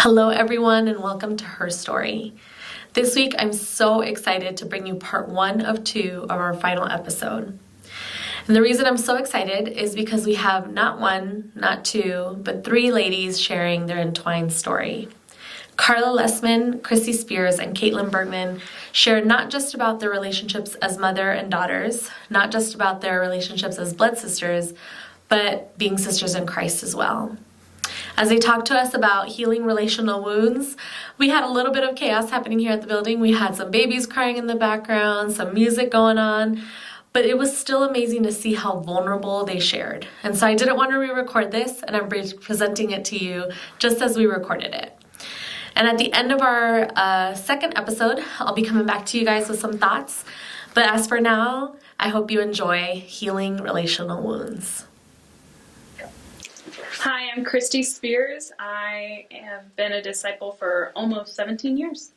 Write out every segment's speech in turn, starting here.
Hello, everyone, and welcome to Her Story. This week, I'm so excited to bring you part 1 of 2 of our final episode. And the reason I'm so excited is because we have not 1, not 2, but 3 ladies sharing their entwined story. Karla Lessman, Kristi Spears, and Kaitlyn Bergmann share not just about their relationships as mother and daughters, not just about their relationships as blood sisters, but being sisters in Christ as well. As they talked to us about healing relational wounds, we had a little bit of chaos happening here at the building. We had some babies crying in the background, some music going on, but it was still amazing to see how vulnerable they shared. And so I didn't want to re-record this, and I'm presenting it to you just as we recorded it. And at the end of our second episode, I'll be coming back to you guys with some thoughts. But as for now, I hope you enjoy healing relational wounds. Hi, I'm Kristi Spears. I have been a disciple for almost 17 years.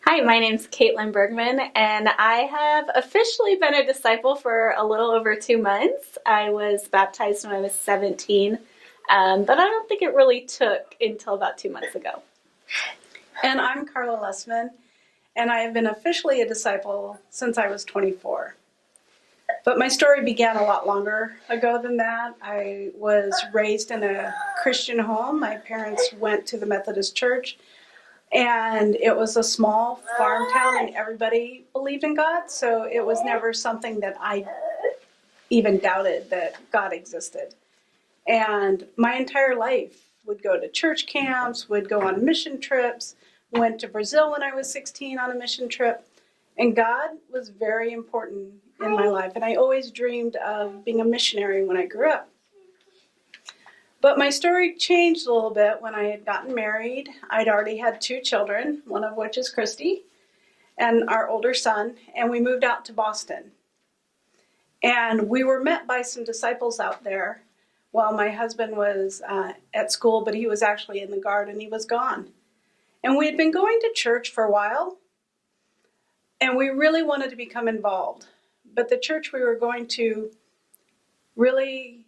Hi, my name's Kaitlyn Bergmann, and I have officially been a disciple for a little over 2 months. I was baptized when I was 17, but I don't think it really took until about 2 months ago. And I'm Karla Lessman, and I have been officially a disciple since I was 24. But my story began a lot longer ago than that. I was raised in a Christian home. My parents went to the Methodist Church, and it was a small farm town, and everybody believed in God, so it was never something that I even doubted that God existed. And my entire life would go to church camps, would go on mission trips, went to Brazil when I was 16 on a mission trip, and God was very important in my life, and I always dreamed of being a missionary when I grew up. But my story changed a little bit when I had gotten married. I'd already had 2 children, one of which is Kristi, and our older son, and we moved out to Boston. And we were met by some disciples out there while my husband was at school, but he was actually in the guard and he was gone. And we had been going to church for a while, and we really wanted to become involved. But the church we were going to really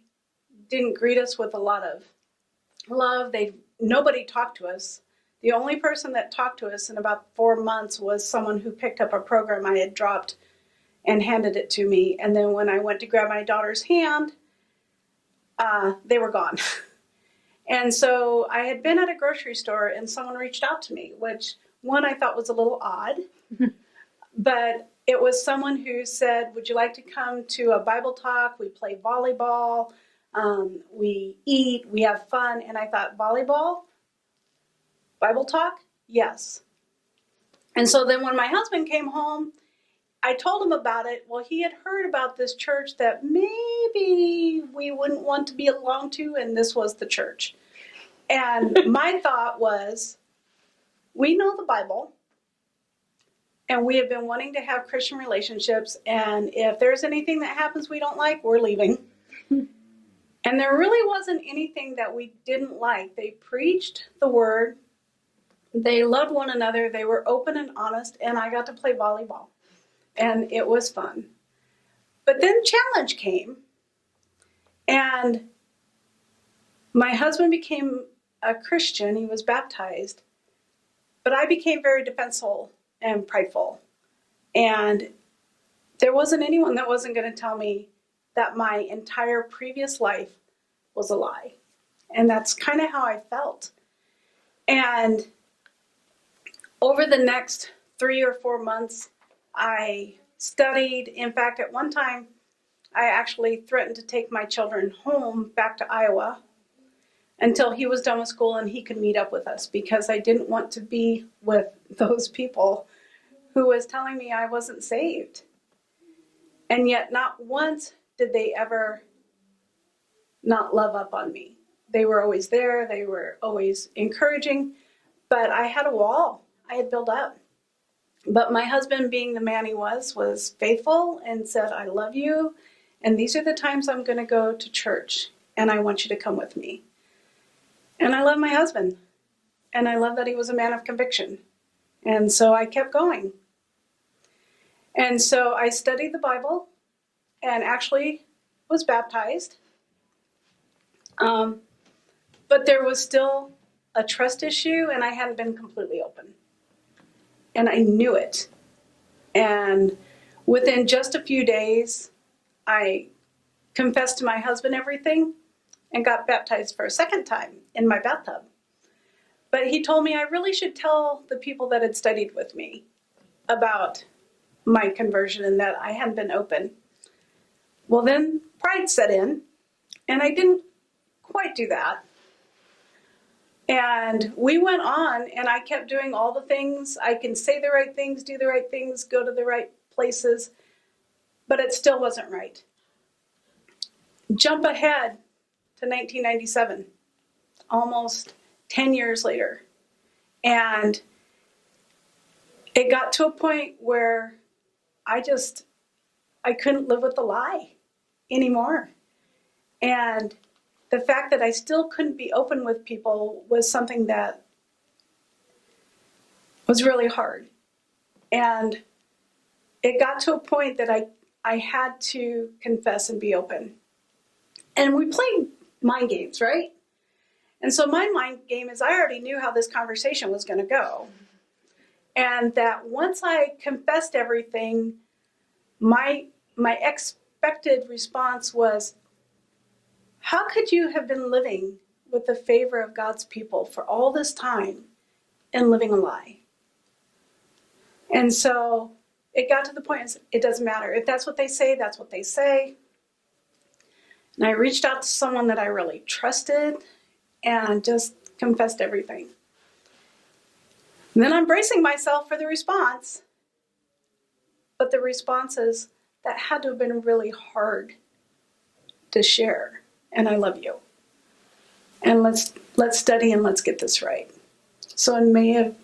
didn't greet us with a lot of love. Nobody talked to us. The only person that talked to us in about 4 months was someone who picked up a program I had dropped and handed it to me. And then when I went to grab my daughter's hand, they were gone. And so I had been at a grocery store and someone reached out to me, which one I thought was a little odd, but it was someone who said, would you like to come to a Bible talk? We play volleyball, we eat, we have fun. And I thought, volleyball? Bible talk? Yes. And so then when my husband came home, I told him about it. Well, he had heard about this church that maybe we wouldn't want to belong to, and this was the church. And my thought was, we know the Bible, and we have been wanting to have Christian relationships, and if there's anything that happens we don't like, we're leaving. And there really wasn't anything that we didn't like. They preached the word, they loved one another, they were open and honest, and I got to play volleyball. And it was fun. But then challenge came, and my husband became a Christian. He was baptized, but I became very defensive and prideful. And there wasn't anyone that wasn't going to tell me that my entire previous life was a lie. And that's kind of how I felt. And over the next 3 or 4 months, I studied. In fact, at one time, I actually threatened to take my children home back to Iowa until he was done with school and he could meet up with us, because I didn't want to be with those people who was telling me I wasn't saved. And yet not once did they ever not love up on me. They were always there. They were always encouraging, but I had a wall I had built up. But my husband, being the man he was faithful and said, I love you, and these are the times I'm going to go to church, and I want you to come with me. And I love my husband, and I love that he was a man of conviction. And so I kept going. And so I studied the Bible and actually was baptized. But there was still a trust issue, and I hadn't been completely open. And I knew it. And within just a few days, I confessed to my husband everything and got baptized for a second time in my bathtub. But he told me I really should tell the people that had studied with me about my conversion and that I hadn't been open. Well, then pride set in, and I didn't quite do that. And we went on, and I kept doing all the things. I can say the right things, do the right things, go to the right places, but it still wasn't right. Jump ahead to 1997, almost 10 years later. And it got to a point where I couldn't live with the lie anymore. And the fact that I still couldn't be open with people was something that was really hard. And it got to a point that I had to confess and be open. And we played mind games, right? And so my mind game is I already knew how this conversation was going to go. And that once I confessed everything, my expected response was, how could you have been living with the favor of God's people for all this time and living a lie? And so it got to the point, it doesn't matter. If that's what they say, that's what they say. And I reached out to someone that I really trusted and just confessed everything. And then I'm bracing myself for the response. But the response is, that had to have been really hard to share. And I love you. And let's study and let's get this right. So in May of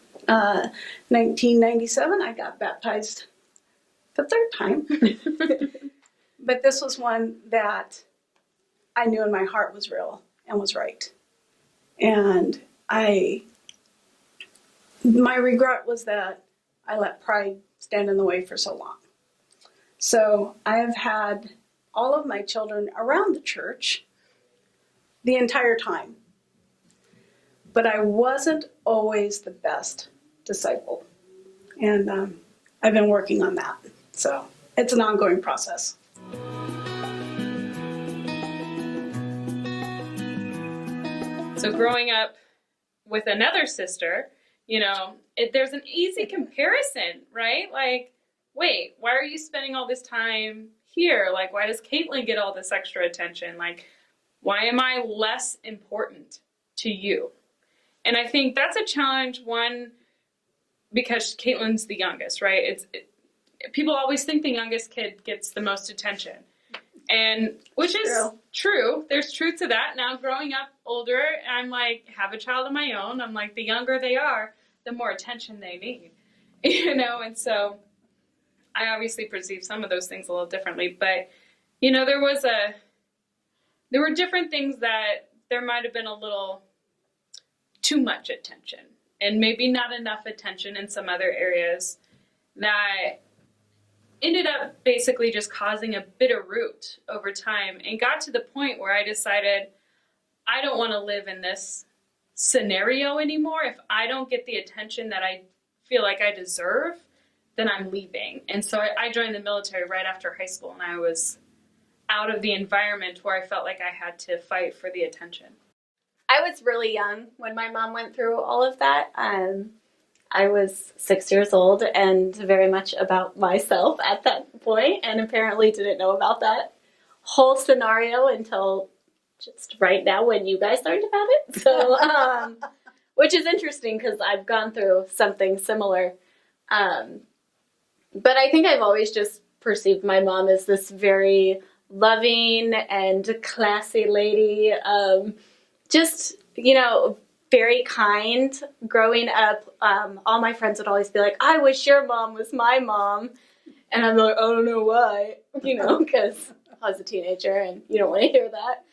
1997, I got baptized the third time. But this was one that I knew in my heart was real and was right. And my regret was that I let pride stand in the way for so long. So I have had all of my children around the church the entire time. But I wasn't always the best disciple. And I've been working on that. So it's an ongoing process. So growing up with another sister, there's an easy comparison, right? Like, wait, why are you spending all this time here? Like, why does Kaitlyn get all this extra attention? Like, why am I less important to you? And I think that's a challenge, one, because Kaitlyn's the youngest, right? People always think the youngest kid gets the most attention. And which is true. There's truth to that. Now, growing up older, I'm like, have a child of my own. I'm like, the younger they are, the more attention they need, and so I obviously perceive some of those things a little differently, but, there were different things that there might have been a little too much attention and maybe not enough attention in some other areas that ended up basically just causing a bitter root over time and got to the point where I decided I don't want to live in this scenario anymore. If I don't get the attention that I feel like I deserve, then I'm leaving. And so I joined the military right after high school, and I was out of the environment where I felt like I had to fight for the attention. I was really young when my mom went through all of that. I was 6 years old and very much about myself at that point, and apparently didn't know about that whole scenario until just right now when you guys learned about it. So, which is interesting because I've gone through something similar. But I think I've always just perceived my mom as this very loving and classy lady. Just, very kind. Growing up, all my friends would always be like, I wish your mom was my mom. And I'm like, I don't know why, because I was a teenager and you don't want to hear that.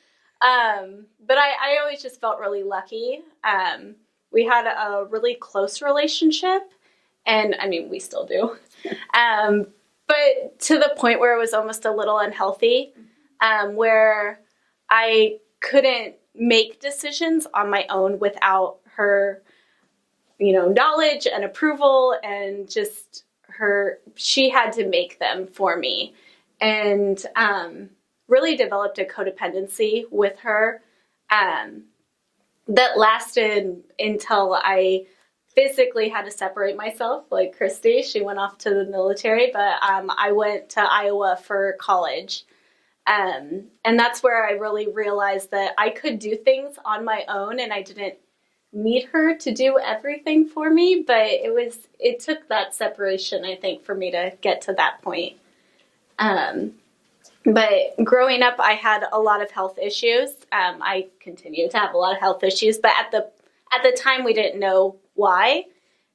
But I always just felt really lucky. We had a really close relationship, and we still do. But to the point where it was almost a little unhealthy, where I couldn't make decisions on my own without her, knowledge and approval, and just she had to make them for me, and really developed a codependency with her that lasted until I physically had to separate myself, like Kristi. She went off to the military, but I went to Iowa for college. And that's where I really realized that I could do things on my own, and I didn't need her to do everything for me. But it took that separation, I think, for me to get to that point. But growing up, I had a lot of health issues. I continue to have a lot of health issues, but at the time we didn't know why.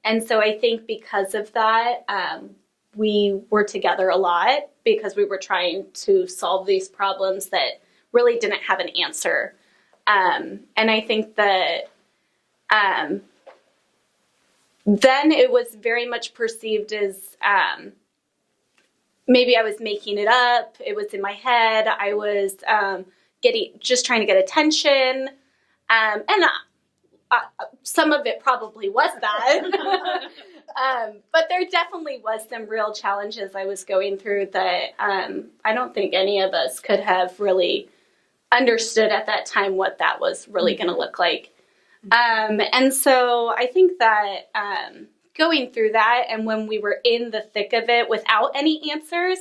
And so I think because of that, we were together a lot because we were trying to solve these problems that really didn't have an answer. And I think that then it was very much perceived as maybe I was making it up. It was in my head. I was just trying to get attention. And some of it probably was that. But there definitely was some real challenges I was going through that I don't think any of us could have really understood at that time what that was really going to look like. And so I think that going through that, and when we were in the thick of it without any answers,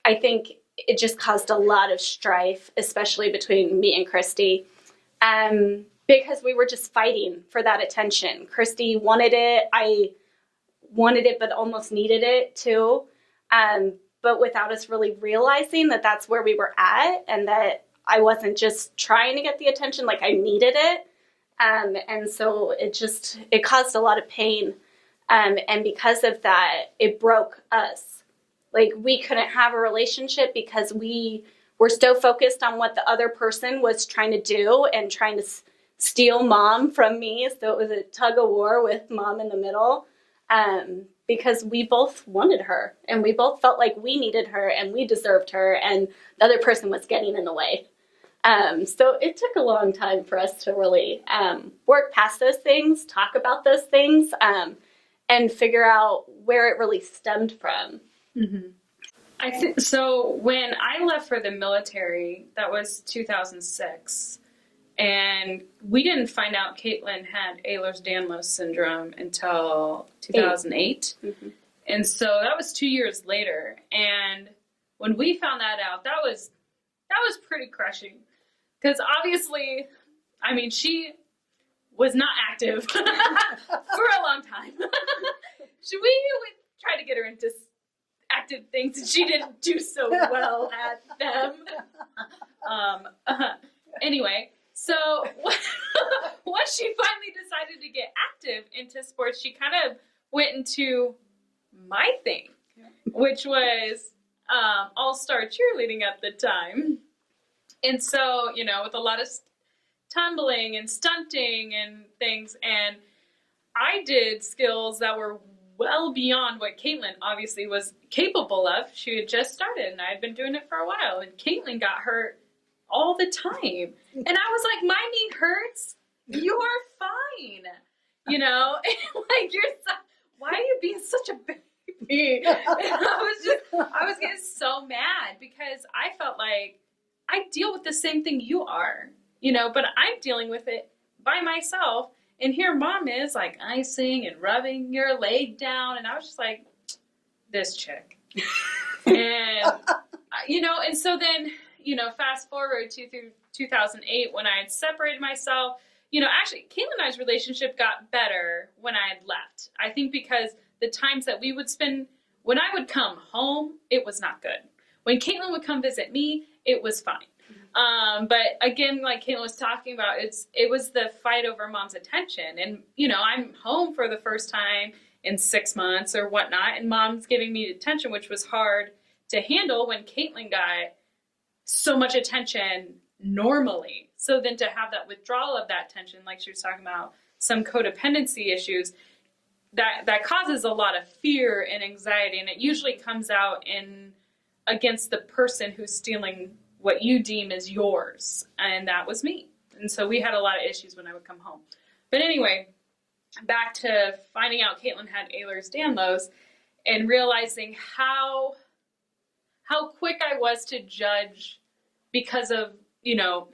I think it just caused a lot of strife, especially between me and Kristi, because we were just fighting for that attention. Kristi wanted it. I wanted it, but almost needed it too. But without us really realizing that that's where we were at, and that I wasn't just trying to get the attention, like I needed it. And so it caused a lot of pain. And because of that, it broke us. Like, we couldn't have a relationship because we were so focused on what the other person was trying to do and trying to steal mom from me. So it was a tug of war with mom in the middle, because we both wanted her and we both felt like we needed her and we deserved her, and the other person was getting in the way. So it took a long time for us to really work past those things, talk about those things, and figure out where it really stemmed from. Mm-hmm. I think so. When I left for the military, that was 2006, and we didn't find out Kaitlyn had Ehlers-Danlos syndrome until 2008. Mm-hmm. And so that was 2 years later. And when we found that out, that was pretty crushing, because obviously, I mean, she was not active for a long time. We tried to get her into active things, and she didn't do so well at them. Anyway, so once she finally decided to get active into sports, she kind of went into my thing, which was all-star cheerleading at the time. And so, with a lot of tumbling and stunting and things, and I did skills that were well beyond what Kaitlyn obviously was capable of. She had just started, and I had been doing it for a while, and Kaitlyn got hurt all the time. And I was like, my knee hurts. You're fine. Like, why are you being such a baby? And I was getting so mad because I felt like I deal with the same thing you are, but I'm dealing with it by myself. And here mom is like icing and rubbing your leg down. And I was just like, this chick. And, and so then, fast forward to through 2008 when I had separated myself, actually Kaitlyn and I's relationship got better when I had left. I think because the times that we would spend, when I would come home, it was not good. When Kaitlyn would come visit me, it was fine. But again, like Kaitlyn was talking about, it was the fight over mom's attention. And, I'm home for the first time in 6 months or whatnot, and mom's giving me attention, which was hard to handle when Kaitlyn got so much attention normally. So then to have that withdrawal of that attention, like she was talking about, some codependency issues, that causes a lot of fear and anxiety. And it usually comes out against the person who's stealing what you deem is yours. And that was me. And so we had a lot of issues when I would come home. But anyway, back to finding out Kaitlyn had Ehlers-Danlos and realizing how quick I was to judge because of,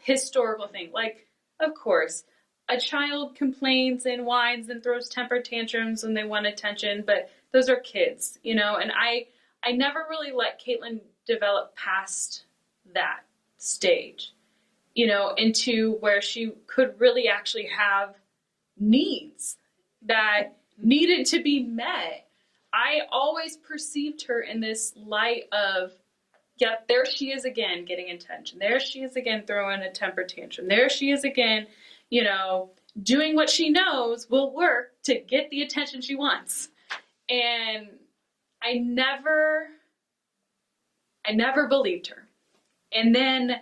historical thing. Like, of course, a child complains and whines and throws temper tantrums when they want attention, but those are kids, and I never really let Kaitlyn develop past that stage, into where she could really actually have needs that needed to be met. I always perceived her in this light of, yeah, there she is again getting attention. There she is again throwing a temper tantrum. There she is again, doing what she knows will work to get the attention she wants. And I never believed her. And then,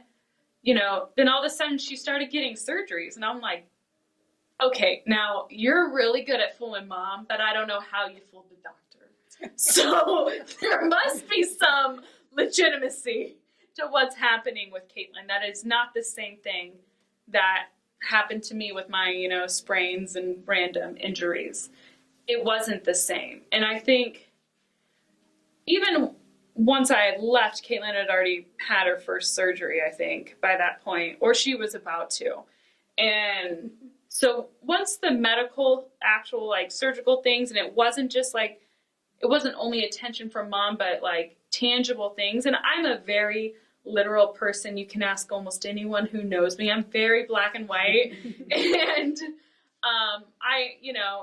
then all of a sudden she started getting surgeries. And I'm like, okay, now you're really good at fooling mom, but I don't know how you fooled the doctor. So there must be some legitimacy to what's happening with Kaitlyn. That is not the same thing that happened to me with my, sprains and random injuries. It wasn't the same. And I think even once I had left, Kaitlyn had already had her first surgery, I think, by that point, or she was about to. And so once the medical, actual, surgical things, and it wasn't just it wasn't only attention from mom, but tangible things. And I'm a very literal person. You can ask almost anyone who knows me. I'm very black and white. And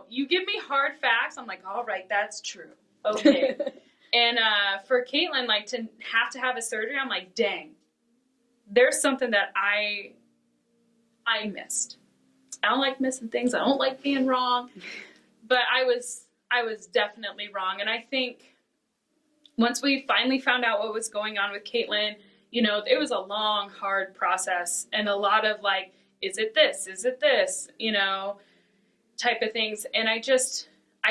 you give me hard facts, I'm like, all right, that's true. Okay. And for Kaitlyn, to have a surgery, I'm like, dang, there's something that I missed. I don't like missing things. I don't like being wrong. But I was definitely wrong. And I think once we finally found out what was going on with Kaitlyn, it was a long, hard process and a lot of is it this? Is it this? Type of things. And I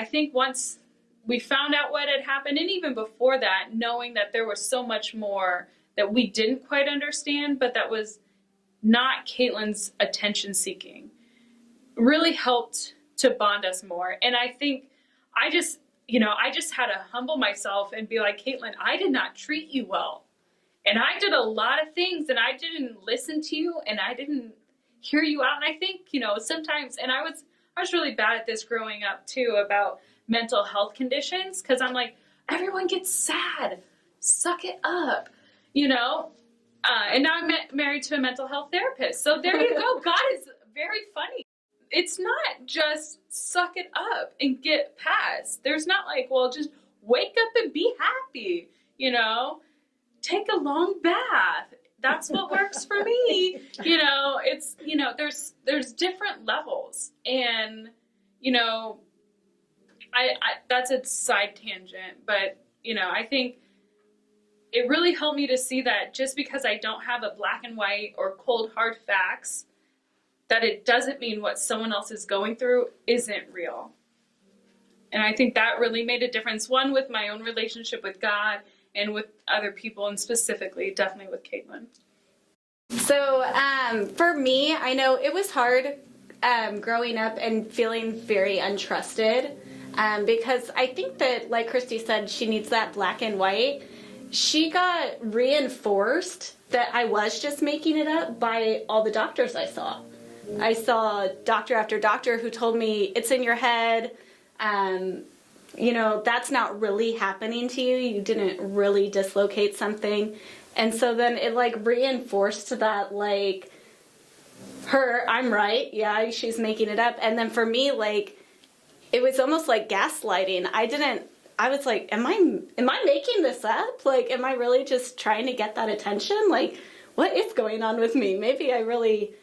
think once we found out what had happened, and even before that, knowing that there was so much more that we didn't quite understand, but that was not Kaitlyn's attention seeking, really helped to bond us more. And I think I just had to humble myself and be like, Kaitlyn, I did not treat you well. And I did a lot of things and I didn't listen to you and I didn't hear you out. And I think, sometimes, and I was really bad at this growing up too, about mental health conditions. 'Cause I'm like, everyone gets sad, suck it up, and now I'm married to a mental health therapist. So there you go. God is very funny. It's not just suck it up and get past. There's not just wake up and be happy, take a long bath. That's what works for me. It's, there's different levels. And, I that's a side tangent, but, I think it really helped me to see that just because I don't have a black and white or cold hard facts, that it doesn't mean what someone else is going through isn't real. And I think that really made a difference, one with my own relationship with God and with other people, and specifically, definitely with Kaitlyn. So for me, I know it was hard growing up and feeling very untrusted because I think that, like Kristi said, she needs that black and white. She got reinforced that I was just making it up by all the doctors I saw. I saw doctor after doctor who told me, it's in your head, that's not really happening to you. You didn't really dislocate something. And so then it reinforced that I'm right. Yeah, she's making it up. And then for me, it was almost like gaslighting. I was like, am I making this up? Am I really just trying to get that attention? What is going on with me? Maybe I really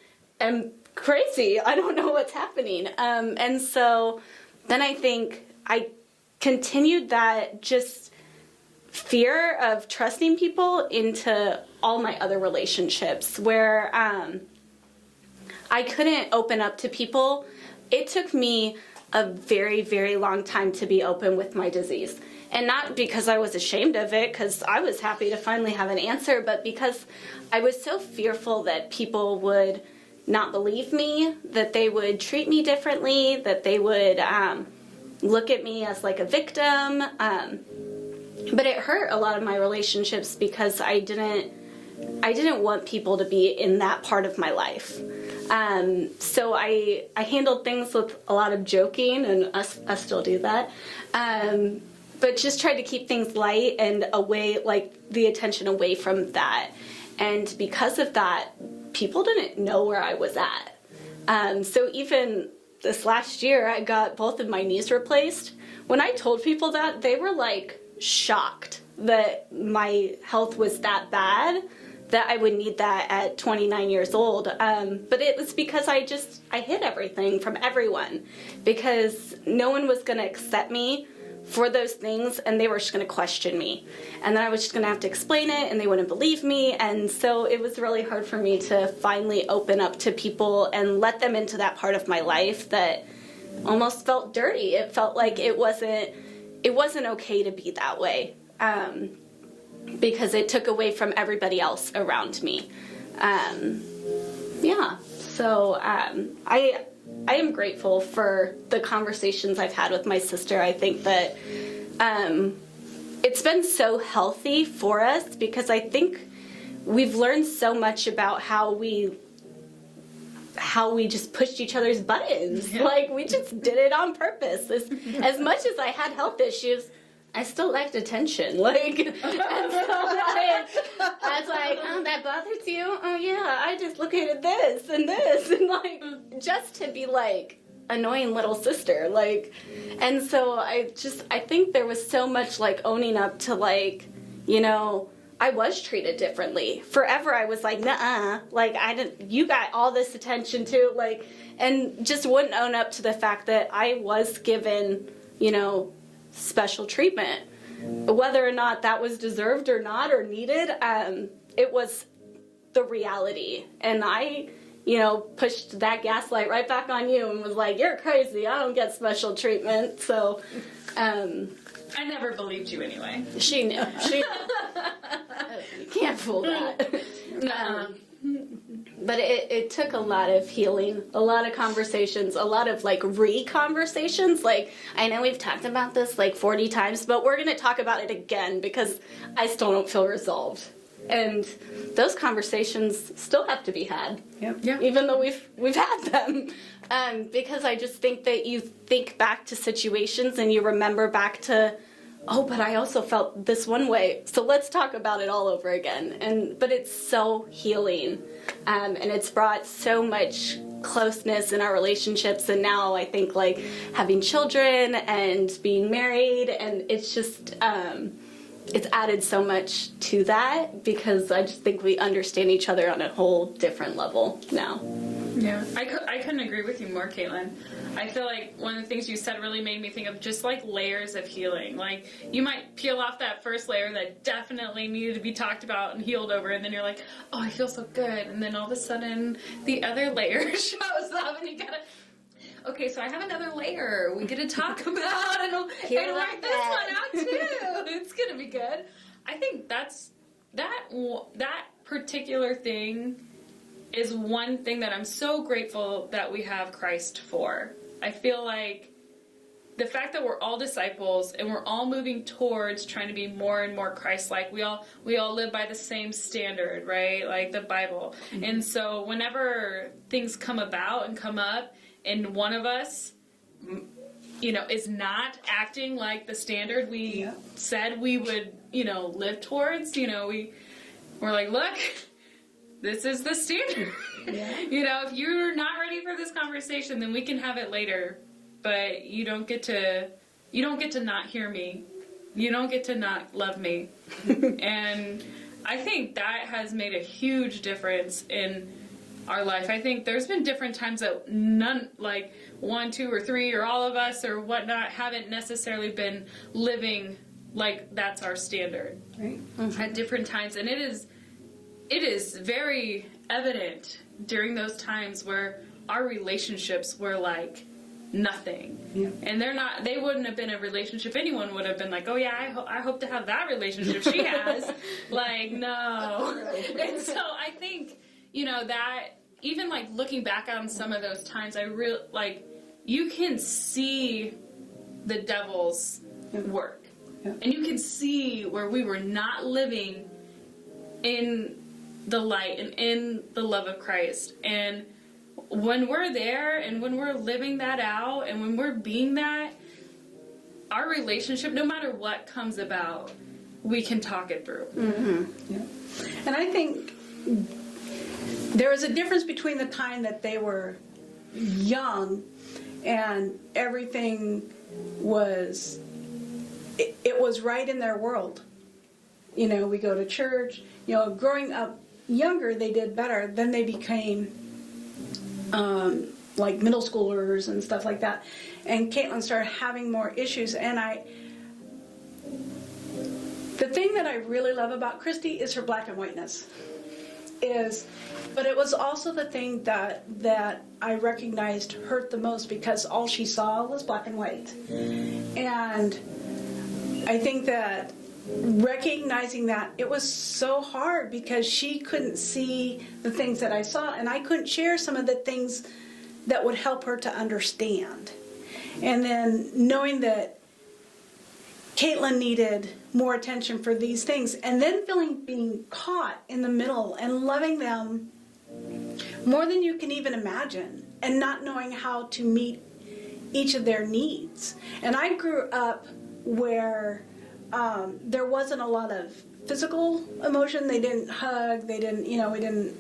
am crazy. I don't know what's happening. And so then I think I continued that just fear of trusting people into all my other relationships where I couldn't open up to people. It took me a very, very long time to be open with my disease. And not because I was ashamed of it, because I was happy to finally have an answer, but because I was so fearful that people would not believe me, that they would treat me differently, that they would look at me as like a victim. But it hurt a lot of my relationships because I didn't want people to be in that part of my life. So I handled things with a lot of joking, and I still do that. But just tried to keep things light and away, like the attention away from that. And because of that, people didn't know where I was at. So even this last year, I got both of my knees replaced. When I told people that, they were like shocked that my health was that bad, that I would need that at 29 years old. But it was because I hid everything from everyone, because no one was going to accept me for those things, and they were just going to question me. And then I was just going to have to explain it, and they wouldn't believe me. And so it was really hard for me to finally open up to people and let them into that part of my life that almost felt dirty. It felt like it wasn't okay to be that way, because it took away from everybody else around me. So I am grateful for the conversations I've had with my sister. I think that it's been so healthy for us, because I think we've learned so much about how we just pushed each other's buttons. Yeah. Like, we just did it on purpose. As much as I had health issues, I still liked attention. Like, and so I was like, oh, that bothers you? Oh yeah, I just look at this, and like, just to be like annoying little sister. Like, and so I think there was so much like owning up to, like, you know, I was treated differently. Forever I was like, nuh-uh, like, you got all this attention too, like, and just wouldn't own up to the fact that I was given, you know, special treatment. Whether or not that was deserved or not, or needed, it was the reality. And I, you know, pushed that gaslight right back on you and was like, you're crazy, I don't get special treatment. So, I never believed you anyway. She knew. You can't fool that. But it took a lot of healing, a lot of conversations, a lot of like re-conversations. Like, I know we've talked about this like 40 times, but we're going to talk about it again, because I still don't feel resolved. And those conversations still have to be had. Yep. Yeah. Even though we've had them. Because I just think that you think back to situations and you remember back to, oh, but I also felt this one way, so let's talk about it all over again. But it's so healing, and it's brought so much closeness in our relationships. And now I think, like, having children and being married, and it's just it's added so much to that, because I just think we understand each other on a whole different level now. Yeah, I couldn't agree with you more, Kaitlyn. I feel like one of the things you said really made me think of just like layers of healing. Like, you might peel off that first layer that definitely needed to be talked about and healed over, and then you're like, oh, I feel so good. And then all of a sudden, the other layer shows up, and you gotta, okay, so I have another layer we get to talk about, and work this one out too. It's gonna be good. I think that particular thing is one thing that I'm so grateful that we have Christ for. I feel like the fact that we're all disciples and we're all moving towards trying to be more and more Christ-like. We all live by the same standard, right? Like the Bible. Mm-hmm. And so whenever things come about and come up, and one of us, you know, is not acting like the standard we said we would, you know, live towards, you know, we're like, look, this is the standard. Yeah. You know, if you're not ready for this conversation, then we can have it later. But you don't get to not hear me. You don't get to not love me. And I think that has made a huge difference in our life. I think there's been different times that none, like 1, 2, or 3, or all of us or whatnot, haven't necessarily been living like that's our standard. Right. Mm-hmm. At different times. And it is very evident during those times where our relationships were like nothing. Yeah. And they wouldn't have been a relationship. Anyone would have been like, oh yeah, I hope to have that relationship she has. Like, no. And so I think, you know, that even like looking back on some of those times, I really like you can see the devil's work, and you can see where we were not living in the light and in the love of Christ. And when we're there and when we're living that out and when we're being that, our relationship, no matter what comes about, we can talk it through. Mm-hmm. Yeah. And I think there was a difference between the time that they were young and everything was, it was right in their world. You know, we go to church. You know, growing up younger, they did better. Then they became like middle schoolers and stuff like that. And Kaitlyn started having more issues. And the thing that I really love about Kristi is her black and whiteness. But it was also the thing that I recognized hurt the most, because all she saw was black and white. And I think that recognizing that, it was so hard because she couldn't see the things that I saw, and I couldn't share some of the things that would help her to understand. And then knowing that Kaitlyn needed more attention for these things, and then being caught in the middle and loving them more than you can even imagine, and not knowing how to meet each of their needs. And I grew up where there wasn't a lot of physical emotion. They didn't hug. They didn't,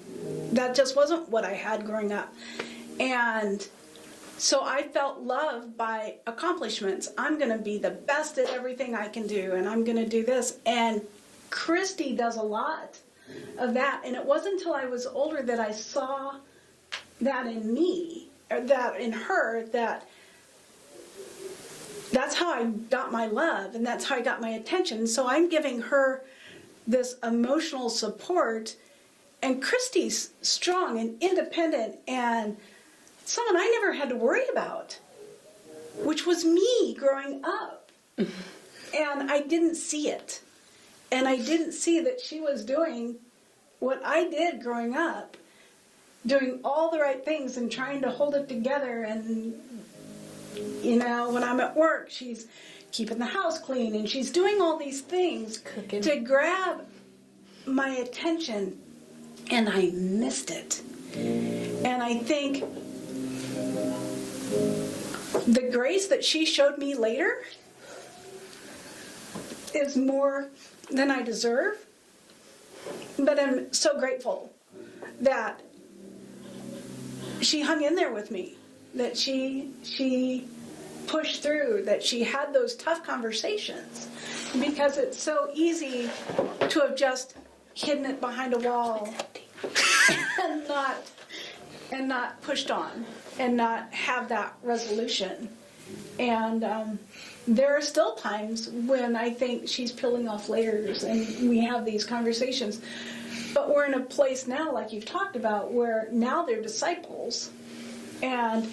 that just wasn't what I had growing up. And so I felt loved by accomplishments. I'm going to be the best at everything I can do, and I'm going to do this. And Kristi does a lot of that. And it wasn't until I was older that I saw that in me, or that in her, that's how I got my love, and that's how I got my attention. So I'm giving her this emotional support, and Kristi's strong and independent and someone I never had to worry about, which was me growing up. And I didn't see it. And I didn't see that she was doing what I did growing up, doing all the right things and trying to hold it together. And when I'm at work, she's keeping the house clean, and she's doing all these things Cooking. to grab my attention, and I missed it. And I think the grace that she showed me later is more than I deserve, but I'm so grateful that she hung in there with me, that she pushed through, that she had those tough conversations, because it's so easy to have just hidden it behind a wall and not pushed on and not have that resolution. And there are still times when I think she's peeling off layers, and we have these conversations. But we're in a place now, like you've talked about, where now they're disciples. And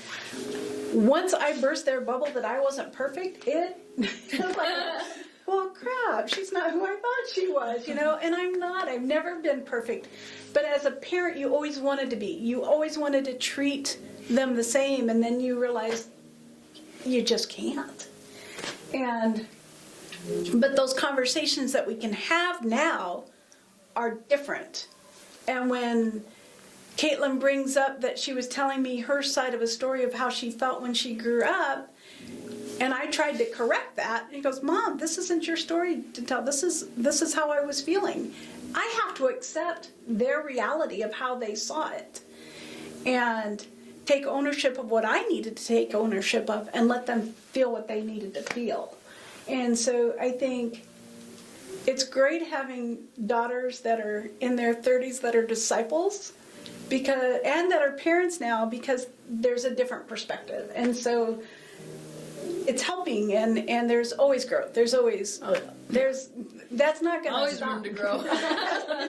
once I burst their bubble that I wasn't perfect, it was like, well, crap, she's not who I thought she was, and I'm not. I've never been perfect. But as a parent, you always wanted to be. You always wanted to treat them the same, and then you realize you just can't. But those conversations that we can have now are different. And when Kaitlyn brings up that she was telling me her side of a story of how she felt when she grew up, and I tried to correct that, and he goes, Mom, this isn't your story to tell. This is how I was feeling. I have to accept their reality of how they saw it and take ownership of what I needed to take ownership of, and let them feel what they needed to feel. And so I think it's great having daughters that are in their 30s that are disciples, and that are parents now, because there's a different perspective. And so it's helping, and there's always growth. There's always, that's not going to stop. Always room to grow.